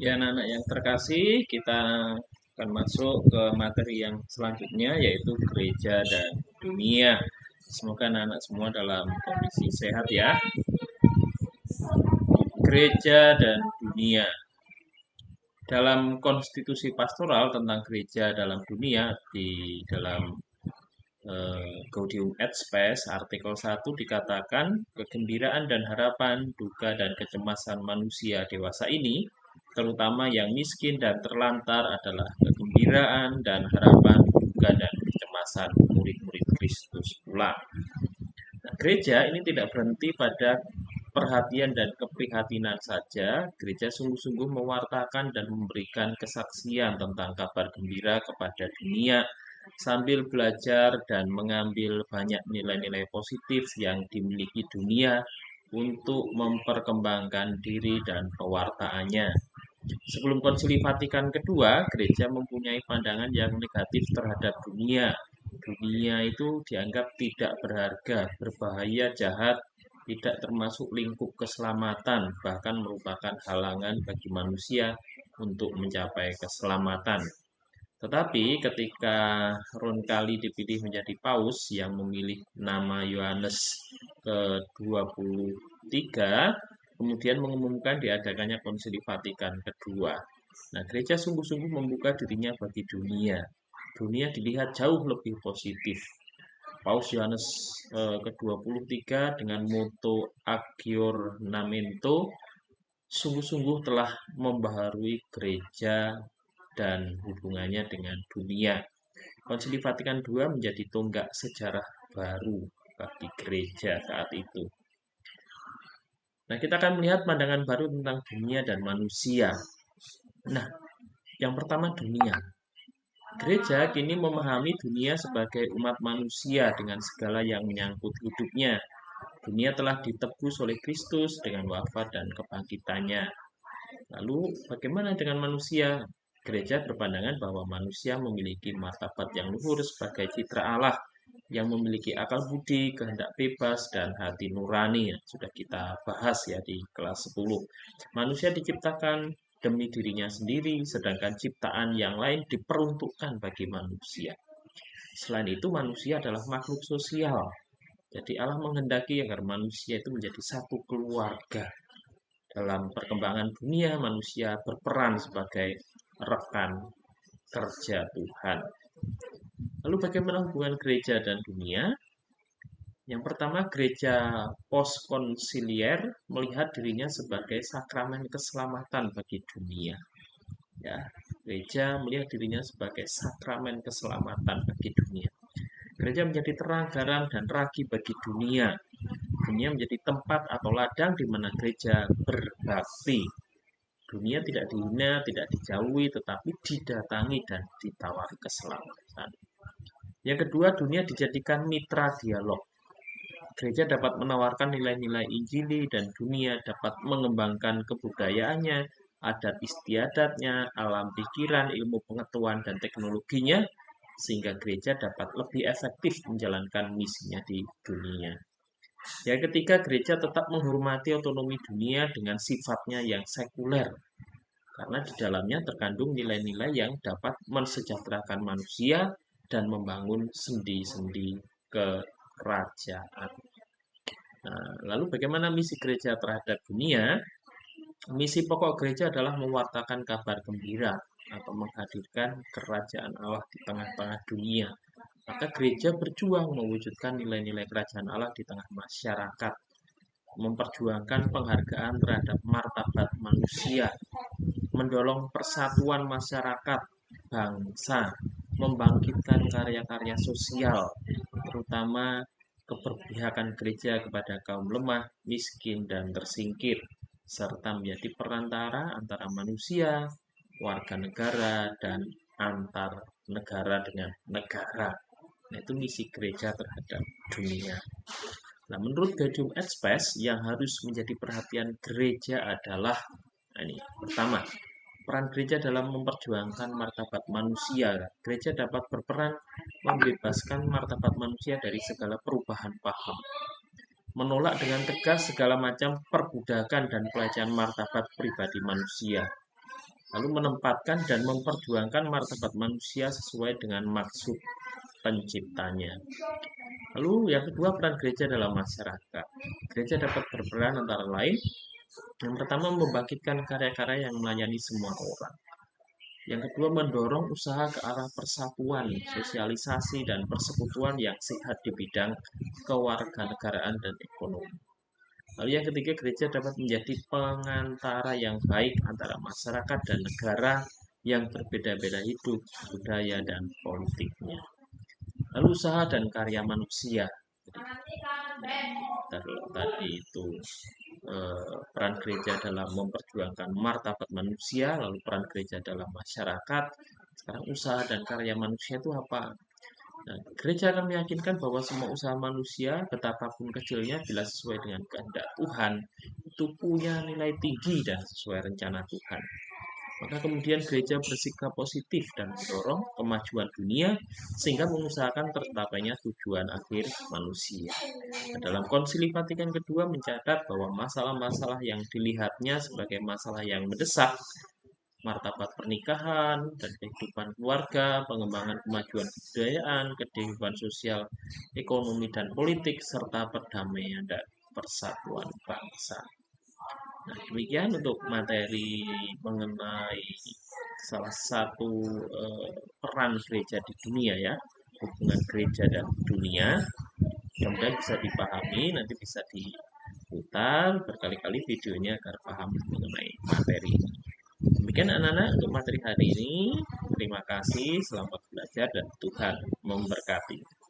Ya, anak-anak yang terkasih, kita akan masuk ke materi yang selanjutnya, yaitu gereja dan dunia. Semoga anak-anak semua dalam kondisi sehat ya. Gereja dan dunia. Dalam konstitusi pastoral tentang gereja dalam dunia, di dalam Gaudium et Spes, artikel 1 dikatakan, kegembiraan dan harapan, duka dan kecemasan manusia dewasa ini, terutama yang miskin dan terlantar, adalah kegembiraan dan harapan, duka dan kecemasan murid-murid Kristus pula. Nah, gereja ini tidak berhenti pada perhatian dan keprihatinan saja. Gereja sungguh-sungguh mewartakan dan memberikan kesaksian tentang kabar gembira kepada dunia, sambil belajar dan mengambil banyak nilai-nilai positif yang dimiliki dunia untuk memperkembangkan diri dan pewartaannya. Sebelum Konsili Vatikan kedua, gereja mempunyai pandangan yang negatif terhadap dunia. Dunia itu dianggap tidak berharga, berbahaya, jahat, tidak termasuk lingkup keselamatan, bahkan merupakan halangan bagi manusia untuk mencapai keselamatan. Tetapi ketika Roncalli dipilih menjadi paus yang memilih nama Yohanes ke-23, kemudian mengumumkan diadakannya Konsili Vatikan kedua. Nah, gereja sungguh-sungguh membuka dirinya bagi dunia. Dunia dilihat jauh lebih positif. Paus Yohanes ke-23 dengan moto Aggiornamento sungguh-sungguh telah membaharui gereja dan hubungannya dengan dunia. Konsili Vatikan II menjadi tonggak sejarah baru bagi gereja saat itu. Nah, kita akan melihat pandangan baru tentang dunia dan manusia. Nah, yang pertama dunia. Gereja kini memahami dunia sebagai umat manusia dengan segala yang menyangkut hidupnya. Dunia telah ditebus oleh Kristus dengan wafat dan kebangkitannya. Lalu, bagaimana dengan manusia? Gereja berpandangan bahwa manusia memiliki martabat yang luhur sebagai citra Allah, yang memiliki akal budi, kehendak bebas, dan hati nurani. Sudah kita bahas ya di kelas 10. Manusia diciptakan demi dirinya sendiri, sedangkan ciptaan yang lain diperuntukkan bagi manusia. Selain itu, manusia adalah makhluk sosial. Jadi Allah menghendaki agar manusia itu menjadi satu keluarga. Dalam perkembangan dunia, manusia berperan sebagai rekan kerja Tuhan. Lalu bagaimana hubungan gereja dan dunia? Yang pertama, gereja postkonsilier melihat dirinya sebagai sakramen keselamatan bagi dunia. Ya, gereja melihat dirinya sebagai sakramen keselamatan bagi dunia. Gereja menjadi terang, garam, dan ragi bagi dunia. Dunia menjadi tempat atau ladang di mana gereja berbakti. Dunia tidak dihina, tidak dijauhi, tetapi didatangi dan ditawari keselamatan. Yang kedua, dunia dijadikan mitra dialog. Gereja dapat menawarkan nilai-nilai Injili dan dunia dapat mengembangkan kebudayaannya, adat istiadatnya, alam pikiran, ilmu pengetahuan, dan teknologinya, sehingga gereja dapat lebih efektif menjalankan misinya di dunia. Yang ketiga, gereja tetap menghormati otonomi dunia dengan sifatnya yang sekuler, karena di dalamnya terkandung nilai-nilai yang dapat mensejahterakan manusia dan membangun sendi-sendi kerajaan. Nah, lalu bagaimana misi gereja terhadap dunia? Misi pokok gereja adalah mewartakan kabar gembira atau menghadirkan kerajaan Allah di tengah-tengah dunia. Maka gereja berjuang mewujudkan nilai-nilai kerajaan Allah di tengah masyarakat, memperjuangkan penghargaan terhadap martabat manusia, mendorong persatuan masyarakat, bangsa, membangkitkan karya-karya sosial, terutama keberpihakan gereja kepada kaum lemah, miskin, dan tersingkir, serta menjadi perantara antara manusia, warga negara, dan antar negara dengan negara. Nah, itu misi gereja terhadap dunia. Nah, menurut Gaudium et Spes, yang harus menjadi perhatian gereja adalah, nah ini, pertama, peran gereja dalam memperjuangkan martabat manusia. Gereja dapat berperan membebaskan martabat manusia dari segala perubahan paham, menolak dengan tegas segala macam perbudakan dan pelecehan martabat pribadi manusia. lalu menempatkan dan memperjuangkan martabat manusia sesuai dengan maksud penciptanya. Lalu yang kedua, peran gereja dalam masyarakat. Gereja dapat berperan antara lain, yang pertama membangkitkan karya-karya yang melayani semua orang. Yang kedua, mendorong usaha ke arah persatuan, sosialisasi, dan persekutuan yang sehat di bidang kewarganegaraan dan ekonomi. Lalu yang ketiga, gereja dapat menjadi pengantara yang baik antara masyarakat dan negara yang berbeda-beda hidup, budaya, dan politiknya. Lalu usaha dan karya manusia. Tadi itu peran gereja dalam memperjuangkan martabat manusia, lalu peran gereja dalam masyarakat. Sekarang usaha dan karya manusia itu apa? Nah, gereja akan meyakinkan bahwa semua usaha manusia, betapapun kecilnya, bila sesuai dengan kehendak Tuhan, itu punya nilai tinggi dan sesuai rencana Tuhan. Maka kemudian gereja bersikap positif dan mendorong kemajuan dunia sehingga mengusahakan tercapainya tujuan akhir manusia. Nah, dalam Konsili Vatikan kedua mencatat bahwa masalah-masalah yang dilihatnya sebagai masalah yang mendesak, martabat pernikahan dan kehidupan keluarga, pengembangan kemajuan kebudayaan, kehidupan sosial, ekonomi dan politik, serta perdamaian dan persatuan bangsa. Nah, demikian untuk materi mengenai salah satu peran gereja di dunia ya, hubungan gereja dan dunia. Mudah-mudahan bisa dipahami, nanti bisa diputar berkali-kali videonya agar paham mengenai materi. Demikian anak-anak untuk materi hari ini. Terima kasih, selamat belajar dan Tuhan memberkati.